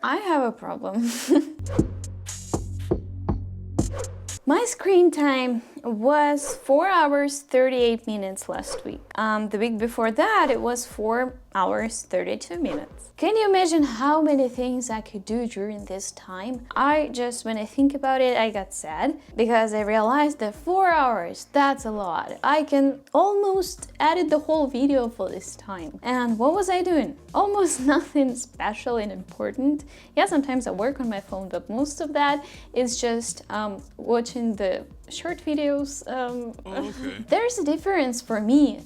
I have a problem. My screen time was 4 hours 38 minutes last week. The week before that it was 4 hours 32 minutes. Can you imagine how many things I could do during this time? When I think about it, I got sad because I realized that 4 hours, that's a lot. I can almost edit the whole video for this time. And what was I doing? Almost nothing special and important. Yeah, sometimes I work on my phone, but most of that is just watching the short videos. Okay. There's a difference for me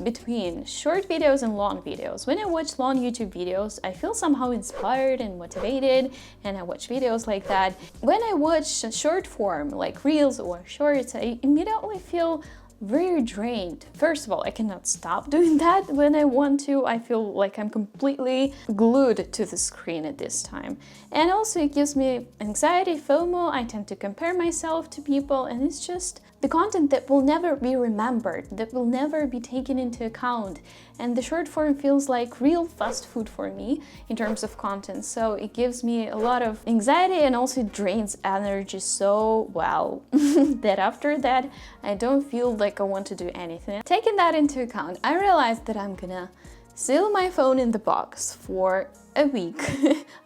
between short videos and long videos. When I watch long YouTube videos, I feel somehow inspired and motivated, and I watch videos like that. When I watch short form, like reels or shorts, I immediately feel very drained. First of all, I cannot stop doing that when I want to. I feel like I'm completely glued to the screen at this time. And also it gives me anxiety, FOMO. I tend to compare myself to people, and it's just the content that will never be remembered, that will never be taken into account. And the short form feels like real fast food for me in terms of content. So it gives me a lot of anxiety, and also it drains energy so well that after that I don't feel like I want to do anything. Taking that into account, I realized that I'm gonna seal my phone in the box for a week.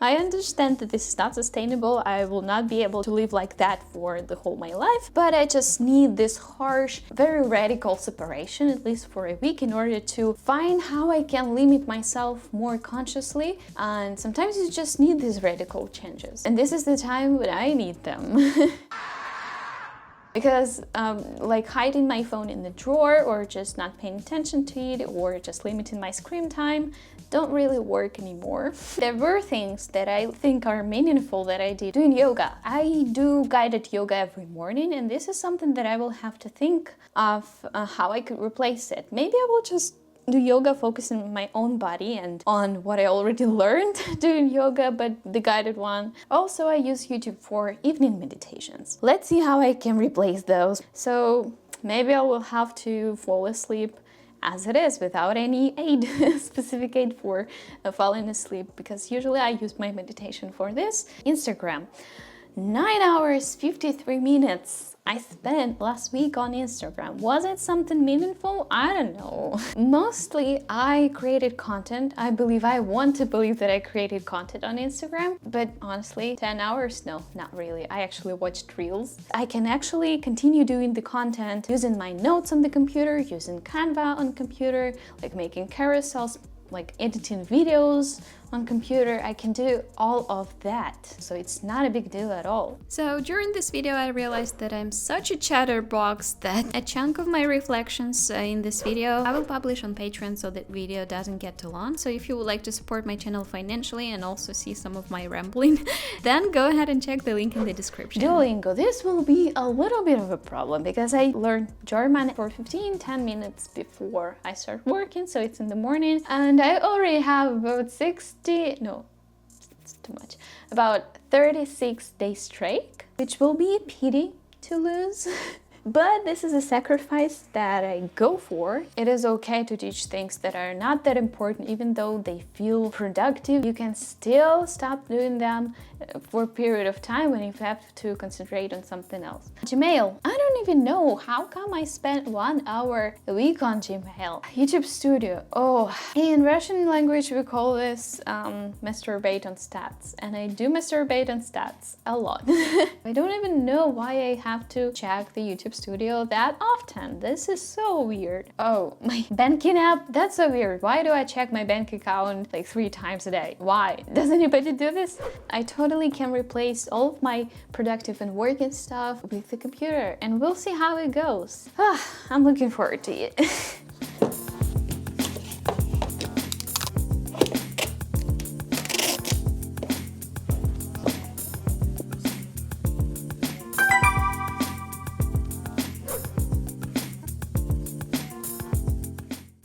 I understand that this is not sustainable. I will not be able to live like that for the whole my life, but I just need this harsh, very radical separation, at least for a week, in order to find how I can limit myself more consciously. And sometimes you just need these radical changes. And this is the time when I need them. Because like hiding my phone in the drawer, or just not paying attention to it, or just limiting my screen time don't really work anymore. There were things that I think are meaningful that I did. Doing yoga. I do guided yoga every morning, and this is something that I will have to think of how I could replace it. Maybe I will just do yoga focusing on my own body and on what I already learned doing yoga, but the guided one. Also, I use YouTube for evening meditations. Let's see how I can replace those. So maybe I will have to fall asleep as it is without any aid, specific aid for falling asleep, because usually I use my meditation for this. Instagram. 9 hours 53 minutes I spent last week on Instagram. Was it something meaningful? I don't know. Mostly I created content. I want to believe that I created content on Instagram, but honestly, 10 hours? No, not really. I actually watched reels. I can actually continue doing the content using my notes on the computer, using Canva on computer, like making carousels, like editing videos on computer. I can do all of that, so it's not a big deal at all. So during this video I realized that I'm such a chatterbox that a chunk of my reflections in this video I will publish on Patreon, so that video doesn't get too long. So if you would like to support my channel financially and also see some of my rambling, then go ahead and check the link in the description. Duolingo. This will be a little bit of a problem because I learned German for 10 minutes before I start working, so it's in the morning, and I already have about about 36 days straight, which will be a pity to lose. But this is a sacrifice that I go for. It is okay to teach things that are not that important, even though they feel productive. You can still stop doing them for a period of time when you have to concentrate on something else. Gmail. I don't even know how come I spent 1 hour a week on Gmail. YouTube Studio. Oh, in Russian language we call this masturbate on stats, and I do masturbate on stats a lot. I don't even know why I have to check the YouTube Studio that often. This is so weird. Oh, my banking app. That's so weird. Why do I check my bank account like 3 times a day? Why? Does anybody do this? I totally can replace all of my productive and working stuff with the computer, and we'll see how it goes. I'm looking forward to it.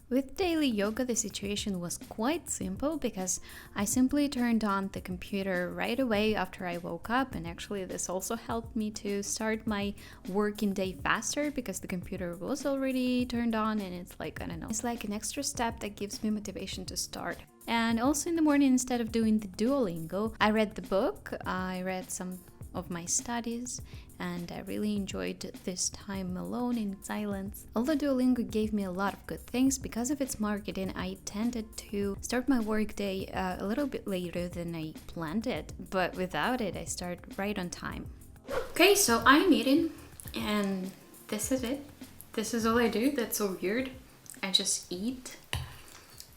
With daily yoga, the situation was quite simple because I simply turned on the computer right away after I woke up, and actually this also helped me to start my working day faster because the computer was already turned on, and it's like, I don't know, it's like an extra step that gives me motivation to start. And also in the morning, instead of doing the Duolingo, I read the book, I read some of my studies, and I really enjoyed this time alone in silence. Although Duolingo gave me a lot of good things, because of its marketing, I tended to start my workday a little bit later than I planned it, but without it, I start right on time. Okay, so I'm eating, and this is it. This is all I do. That's so weird. I just eat,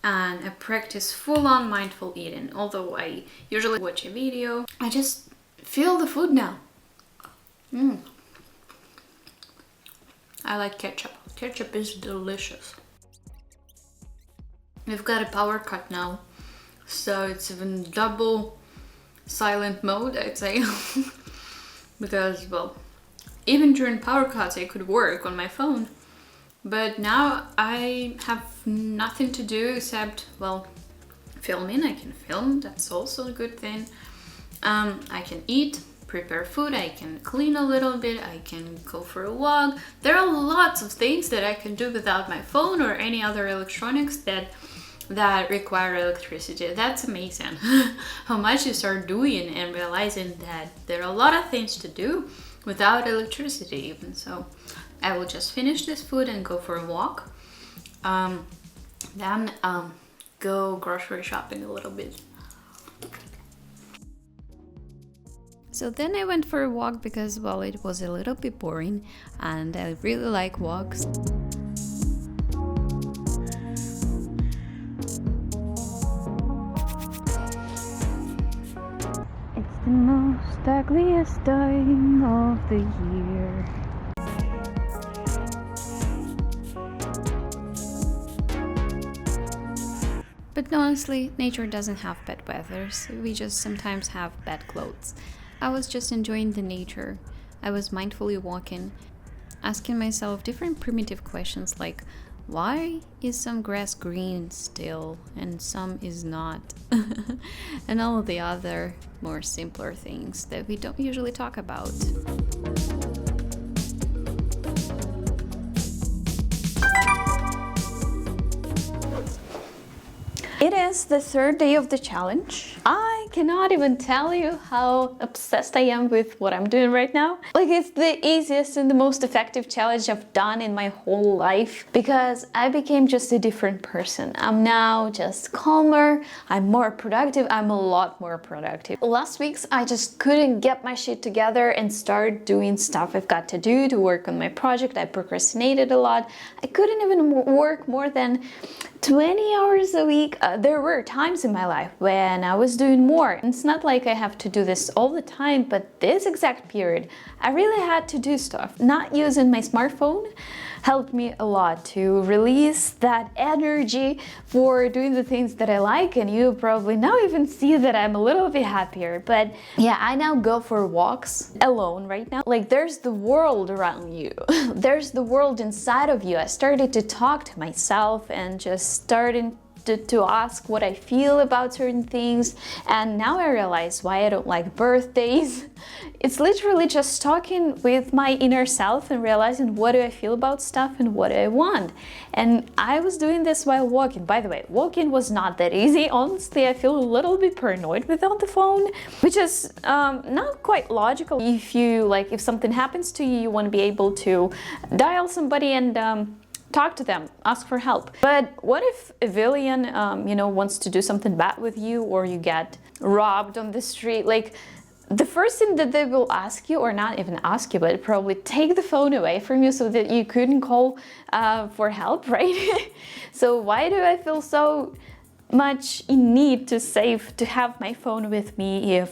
and I practice full-on mindful eating. Although I usually watch a video, I just feel the food now. I like ketchup. Ketchup is delicious. We've got a power cut now, so it's even double silent mode, I'd say. Because, well, even during power cuts I could work on my phone, but now I have nothing to do except, well, filming. I can film, that's also a good thing. I can eat, prepare food, I can clean a little bit, I can go for a walk. There are lots of things that I can do without my phone or any other electronics that require electricity. That's amazing. How much you start doing and realizing that there are a lot of things to do without electricity even. So I will just finish this food and go for a walk. Then go grocery shopping a little bit. So then I went for a walk because, well, it was a little bit boring and I really like walks. It's the most ugliest time of the year. But honestly, nature doesn't have bad weather, so we just sometimes have bad clothes. I was just enjoying the nature. I was mindfully walking, asking myself different primitive questions like, why is some grass green still and some is not? And all of the other more simpler things that we don't usually talk about. It is the third day of the challenge. I cannot even tell you how obsessed I am with what I'm doing right now. Like, it's the easiest and the most effective challenge I've done in my whole life because I became just a different person. I'm now just calmer, I'm more productive, I'm a lot more productive. Last weeks I just couldn't get my shit together and start doing stuff I've got to do to work on my project. I procrastinated a lot. I couldn't even work more than 20 hours a week. There were times in my life when I was doing more. It's not like I have to do this all the time, but this exact period, I really had to do stuff. Not using my smartphone helped me a lot to release that energy for doing the things that I like, and you probably now even see that I'm a little bit happier. But yeah, I now go for walks alone right now. Like, there's the world around you. There's the world inside of you. I started to talk to myself and just starting to ask what I feel about certain things, and now I realize why I don't like birthdays. It's literally just talking with my inner self and realizing what do I feel about stuff and what do I want. And I was doing this while walking. By the way, walking was not that easy. Honestly, I feel a little bit paranoid without the phone, which is not quite logical. If something happens to you, you want to be able to dial somebody and talk to them, ask for help. But what if a villain, wants to do something bad with you, or you get robbed on the street? Like, the first thing that they will ask you, or not even ask you, but probably take the phone away from you so that you couldn't call for help, right? So why do I feel so much in need to have my phone with me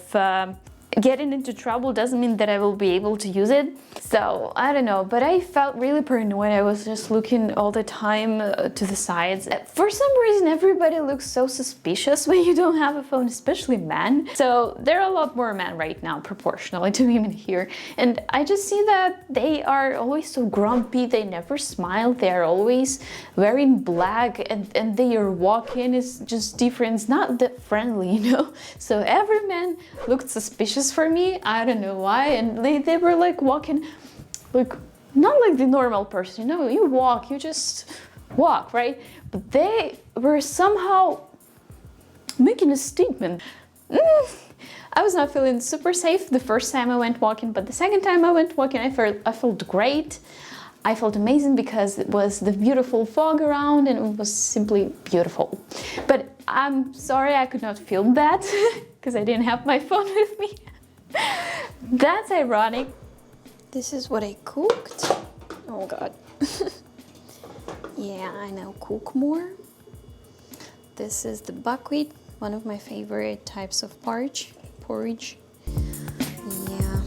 getting into trouble doesn't mean that I will be able to use it. So I don't know, but I felt really paranoid. I was just looking all the time to the sides. For some reason, everybody looks so suspicious when you don't have a phone, especially men. So there are a lot more men right now, proportionally to women here. And I just see that they are always so grumpy. They never smile. They are always wearing black, and their walk-in is just different. It's not that friendly, you know? So every man looked suspicious for me. I don't know why. And they were like walking, like, not like the normal person, you know, you walk, you just walk, right? But they were somehow making a statement. I was not feeling super safe the first time I went walking, but the second time I went walking, I felt great. I felt amazing because it was the beautiful fog around and it was simply beautiful. But I'm sorry I could not film that because I didn't have my phone with me. That's ironic. This is what I cooked. Oh God. Yeah, I now cook more. This is the buckwheat, one of my favorite types of porridge. Yeah.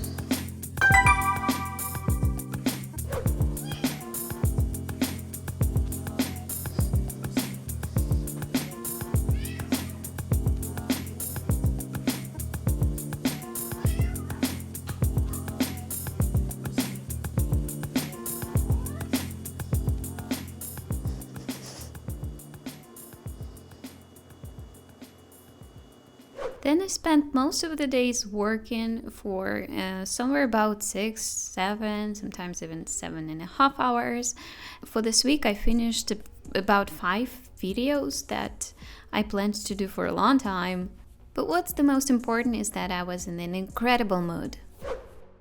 Then I spent most of the days working for somewhere about 6, 7, sometimes even 7.5 hours. For this week, I finished about 5 videos that I planned to do for a long time. But what's the most important is that I was in an incredible mood.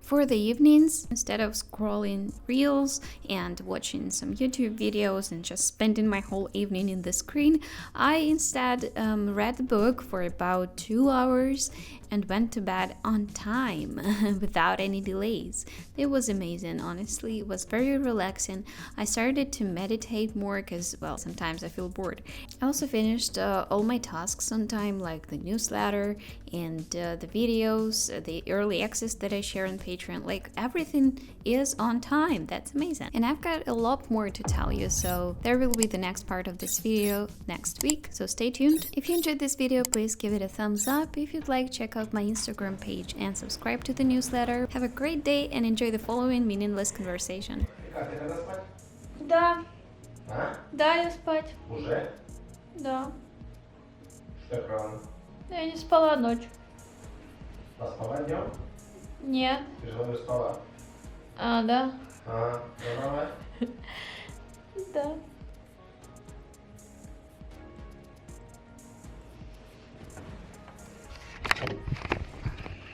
For the evenings, instead of scrolling reels and watching some YouTube videos and just spending my whole evening in the screen, I instead read a book for about 2 hours and went to bed on time without any delays. It was amazing, honestly. It was very relaxing. I started to meditate more because, well, sometimes I feel bored. I also finished all my tasks on time, like the newsletter and the videos, the early access that I share on Patreon. Like, everything is on time. That's amazing. And I've got a lot more to tell you, so there will be the next part of this video next week, so stay tuned. If you enjoyed this video, please give it a thumbs up. If you'd like, check out my Instagram page and subscribe to the newsletter. Have a great day and enjoy the following meaningless conversation. Да. А? Да, я спать. Уже? Да. Что так рано? Я не спала ночь. А спала днем? Нет. Ты же не спала. А, да. А, нормально? Да.